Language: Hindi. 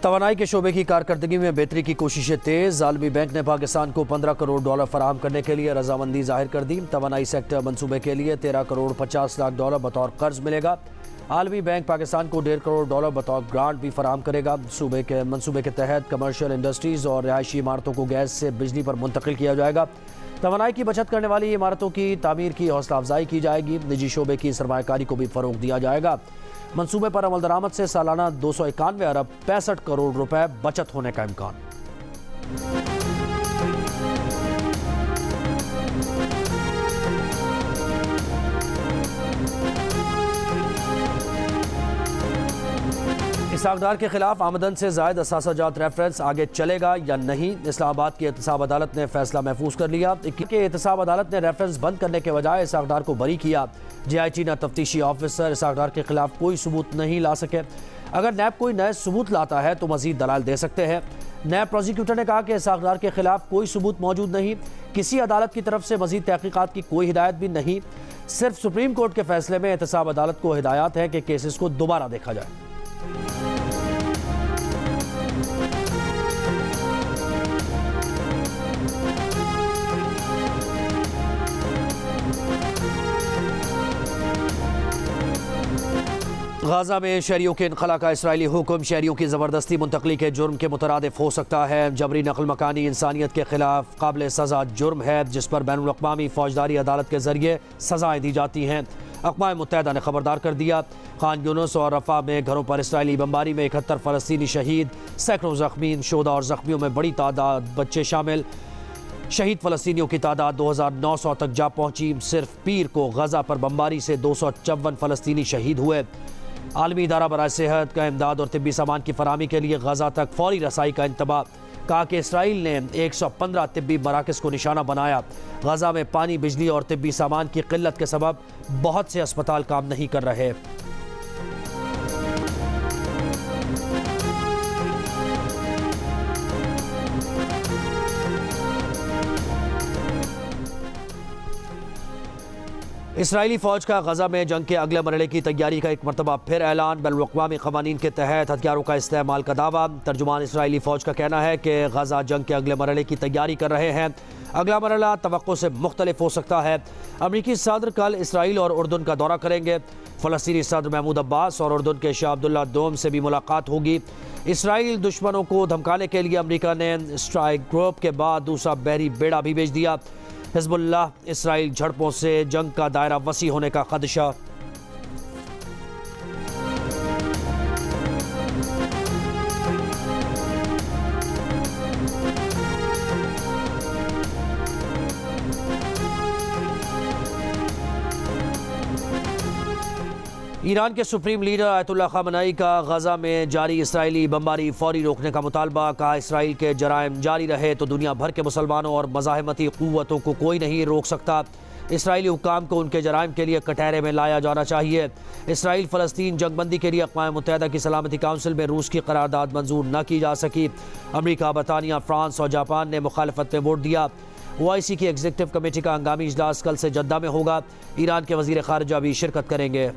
तवानाई के शोबे की कारकर्दगी में बेहतरी की कोशिशें तेज। आलमी बैंक ने पाकिस्तान को $15 करोड़ फराहम करने के लिए रजामंदी जाहिर कर दी। तवानाई सेक्टर मनसूबे के लिए $13 करोड़ 50 लाख बतौर कर्ज मिलेगा। आलमी बैंक पाकिस्तान को $1.5 करोड़ बतौर ग्रांट भी फराहम करेगा। मनसूबे के तहत कमर्शियल इंडस्ट्रीज़ और रिहायशी इमारतों को गैस से बिजली पर मुंतकिल किया जाएगा। तवानाई की बचत करने वाली इमारतों की तामीर की हौसला अफजाई की जाएगी। निजी शोबे की सरमायाकारी को भी फ़रोग दिया जाएगा। मंसूबे पर अमल दरामद से सालाना 291 अरब 65 करोड़ रुपए बचत होने का इम्कान। इसाकदार के खिलाफ आमदन से जायद असासाजात रेफरेंस आगे चलेगा या नहीं। इस्लामाबाद की एहतसाब अदालत ने फैसला महफूज कर लिया। एहतसाब अदालत ने रेफरेंस बंद करने के बजाय इसाकदार को बरी किया। JIT ना तफ्तीशी ऑफिसर इसाकदार के खिलाफ कोई सबूत नहीं ला सके। अगर नैब कोई नए सबूत लाता है तो मजीद दलाल दे सकते हैं। नैब प्रोसिक्यूटर ने कहा कि इसाकदार के खिलाफ कोई सबूत मौजूद नहीं। किसी अदालत की तरफ से मजीद तहकीकात की कोई हिदायत भी नहीं। सिर्फ सुप्रीम कोर्ट के फैसले में एहतसाब अदालत को हिदायत है कि केसेस को दोबारा देखा जाए। गाजा में शहरियों के इनखला का इसराइली हुक्म। शहरियों की ज़बरदस्ती मुंतकली के जुर्म के मुतरादिफ हो सकता है। जबरी नकल मकानी इंसानियत के खिलाफ काबिल सज़ा जुर्म है जिस पर बैनुल अक़वामी फ़ौजदारी अदालत के ज़रिए सज़ाएँ दी जाती हैं। अक़वाम मुत्तहिदा ने खबरदार कर दिया। खान यूनुस और रफ़ा में घरों पर इसराइली बमबारी में 71 फ़लस्तीनी शहीद, सैकड़ों ज़ख्मी। शोधा और ज़ख्मियों में बड़ी तादाद बच्चे शामिल। शहीद फ़लस्तीनियों की तादाद 2900 तक जा पहुँची। सिर्फ पीर को गज़ा पर बमबारी से 254 फ़लस्तीनी शहीद हुए। आलमी इदारा बराए सेहत का इमदाद और तिब्बी सामान की फराहमी के लिए गज़ा तक फौरी रसाई का इंतबाह। कहा कि इसराइल ने 115 तिब्बी मराकज़ को निशाना बनाया। गज़ा में पानी, बिजली और तिब्बी सामान की किल्लत के सबब बहुत से अस्पताल काम नहीं कर रहे। इसराइली फ़ौज का गज़ा में जंग के अगले मरहले की तैयारी का एक मरतबा फिर ऐलान। बैनुल-अक़वामी क़वानीन के तहत हथियारों का इस्तेमाल का दावा। तर्जुमान इसराइली फ़ौज का कहना है कि गज़ा जंग के अगले मरहले की तैयारी कर रहे हैं। अगला मरहला तवक्को से मुख्तलिफ हो सकता है। अमरीकी सदर कल इसराइल और उर्दन का दौरा करेंगे। फ़लस्तीनी सदर महमूद अब्बास और उर्दन के शाह अब्दुल्ला दोम से भी मुलाकात होगी। इसराइल दुश्मनों को धमकाने के लिए अमरीका ने स्ट्राइक ग्रुप के बाद दूसरा बहरी बेड़ा भी भेज दिया। हिज़्बुल्लाह इसराइल झड़पों से जंग का दायरा वसी होने का खदशा। ईरान के सुप्रीम लीडर आयतुल्लाह ख़ामेनी का गज़ा में जारी इसराइली बमबारी फौरी रोकने का मुतालबा। कहा इसराइल के जराइम जारी रहे तो दुनिया भर के मुसलमानों और मज़ाहमती क़ुव्वतों को कोई नहीं रोक सकता। इसराइली हुक्काम को उनके जराइम के लिए कटहरे में लाया जाना चाहिए। इसराइल फ़लस्तीन जंगबंदी के लिए अक़वाम मुत्तहिदा की सलामती काउंसिल में रूस की करारदाद मंजूर न की जा सकी। अमरीका, बरतानिया, फ्रांस और जापान ने मुखालफत में वोट दिया। OIC की एग्जीक्यूटिव कमेटी का हंगामी इजलास कल से जद्दा में होगा। ईरान के वज़ीर ख़ारिजा भी शिरकत करेंगे।